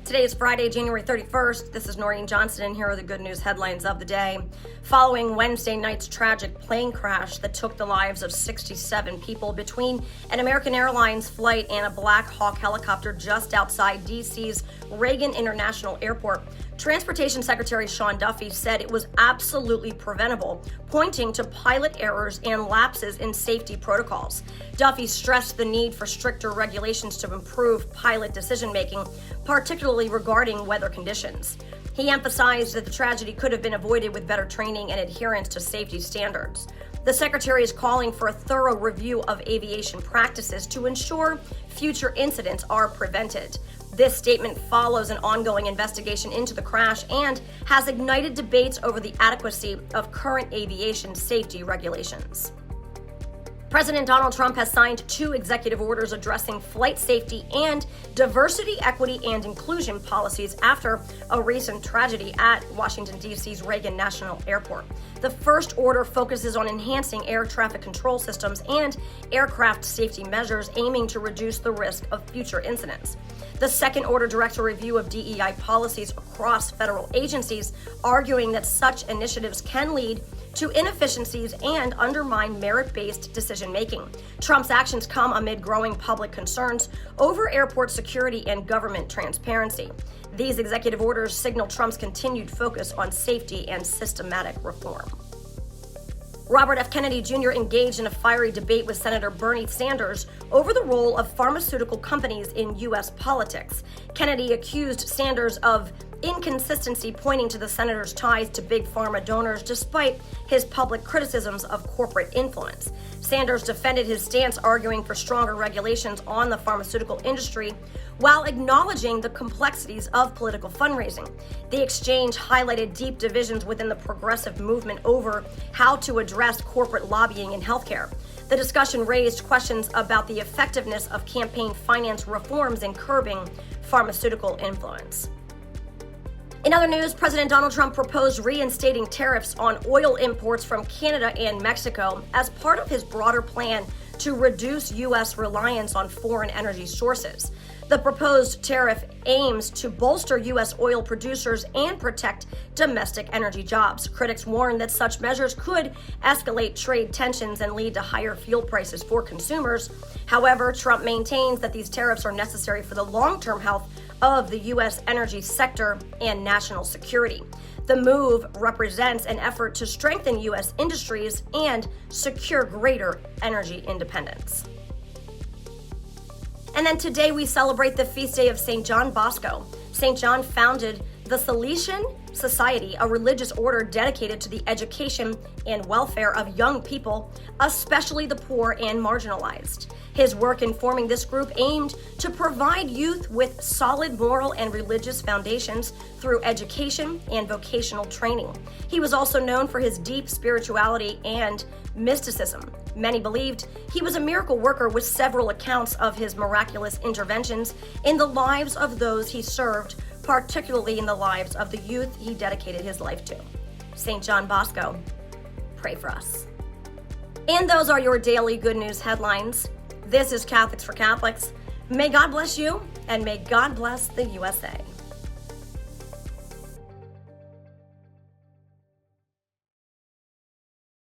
Today is Friday, January 31st. This is Noreen Johnson, and here are the good news headlines of the day. Following Wednesday night's tragic plane crash that took the lives of 67 people between an American Airlines flight and a Black Hawk helicopter just outside D.C.'s Reagan International Airport, Transportation Secretary Sean Duffy said it was absolutely preventable, pointing to pilot errors and lapses in safety protocols. Duffy stressed the need for stricter regulations to improve pilot decision-making, particularly regarding weather conditions. He emphasized that the tragedy could have been avoided with better training and adherence to safety standards. The secretary is calling for a thorough review of aviation practices to ensure future incidents are prevented. This statement follows an ongoing investigation into the crash and has ignited debates over the adequacy of current aviation safety regulations. President Donald Trump has signed 2 executive orders addressing flight safety and diversity, equity, and inclusion policies after a recent tragedy at Washington, D.C.'s Reagan National Airport. The first order focuses on enhancing air traffic control systems and aircraft safety measures, aiming to reduce the risk of future incidents. The second order directs a review of DEI policies across federal agencies, arguing that such initiatives can lead to inefficiencies and undermine merit-based decision-making. Trump's actions come amid growing public concerns over airport security and government transparency. These executive orders signal Trump's continued focus on safety and systematic reform. Robert F. Kennedy Jr. engaged in a fiery debate with Senator Bernie Sanders over the role of pharmaceutical companies in U.S. politics. Kennedy accused Sanders of inconsistency, pointing to the senator's ties to big pharma donors despite his public criticisms of corporate influence. Sanders defended his stance, arguing for stronger regulations on the pharmaceutical industry while acknowledging the complexities of political fundraising. The exchange highlighted deep divisions within the progressive movement over how to address corporate lobbying in healthcare. The discussion raised questions about the effectiveness of campaign finance reforms in curbing pharmaceutical influence. In other news, President Donald Trump proposed reinstating tariffs on oil imports from Canada and Mexico as part of his broader plan to reduce U.S. reliance on foreign energy sources. The proposed tariff aims to bolster U.S. oil producers and protect domestic energy jobs. Critics warn that such measures could escalate trade tensions and lead to higher fuel prices for consumers. However, Trump maintains that these tariffs are necessary for the long-term health of the U.S. energy sector and national security. The move represents an effort to strengthen U.S. industries and secure greater energy independence. And then today we celebrate the feast day of St. John Bosco. St. John founded the Salesian Society, a religious order dedicated to the education and welfare of young people, especially the poor and marginalized. His work in forming this group aimed to provide youth with solid moral and religious foundations through education and vocational training. He was also known for his deep spirituality and mysticism. Many believed he was a miracle worker, with several accounts of his miraculous interventions in the lives of those he served, particularly in the lives of the youth he dedicated his life to. St. John Bosco, pray for us. And those are your daily good news headlines. This is Catholics for Catholics. May God bless you, and may God bless the USA.